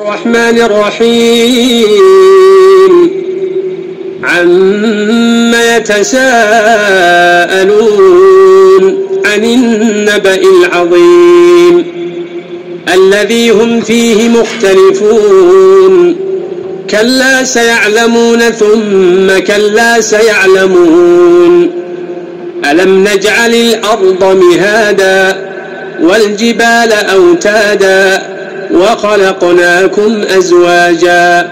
الرحمن الرحيم عما يتساءلون عن النبأ العظيم الذي هم فيه مختلفون كلا سيعلمون ثم كلا سيعلمون ألم نجعل الأرض مهادا والجبال أوتادا وخلقناكم أزواجا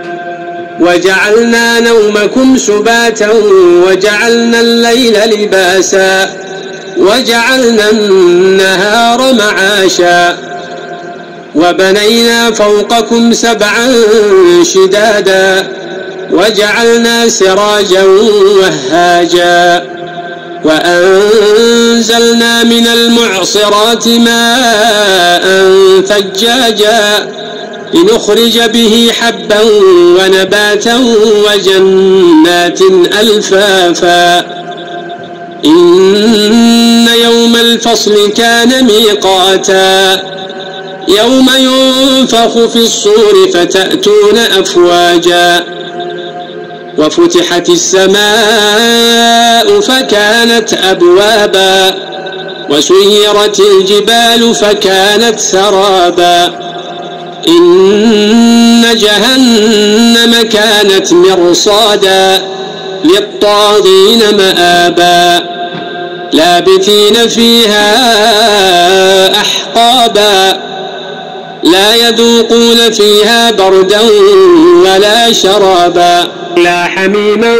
وجعلنا نومكم سباتا وجعلنا الليل لباسا وجعلنا النهار معاشا وبنينا فوقكم سبعا شدادا وجعلنا سراجا وهاجا وأنزلنا من المعصرات ماء ثجاجا لنخرج به حبا ونباتا وجنات ألفافا إن يوم الفصل كان ميقاتا يوم ينفخ في الصور فتأتون أفواجا وفتحت السماء فكانت أبوابا وسيرت الجبال فكانت سرابا إن جهنم كانت مرصادا للطاغين مآبا لابثين فيها أحقابا لا يذوقون فيها بردا ولا شرابا لا حميما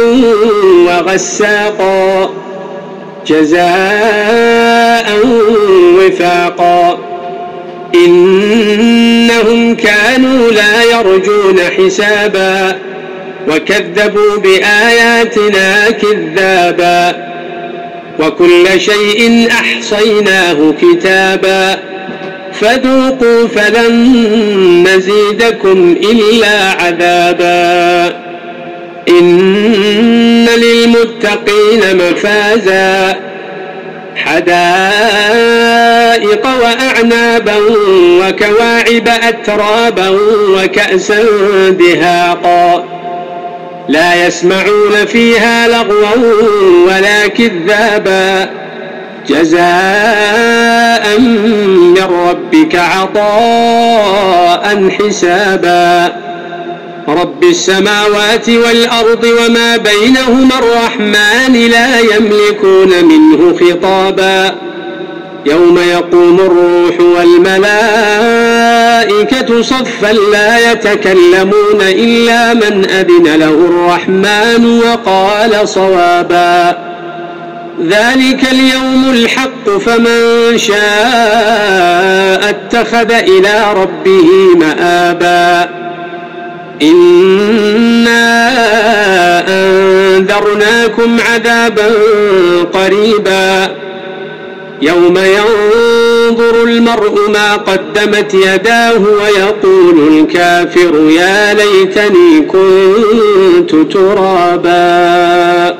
وغساقا جزاء وفاقا إنهم كانوا لا يرجون حسابا وكذبوا بآياتنا كذابا وكل شيء أحصيناه كتابا فذوقوا فلن نزيدكم إلا عذابا إن للمتقين مفازا حدائق وأعنابا وكواعب أترابا وكأسا دهاقا لا يسمعون فيها لغوا ولا كذابا جزاء من ربك عطاء حسابا رب السماوات والأرض وما بينهما الرحمن لا يملكون منه خطابا يوم يقوم الروح والملائكة صفا لا يتكلمون إلا من أذن له الرحمن وقال صوابا ذلك اليوم الحق فمن شاء اتخذ إلى ربه مآبا إنا أنذرناكم عذابا قريبا يوم ينظر المرء ما قدمت يداه ويقول الكافر يا ليتني كنت ترابا.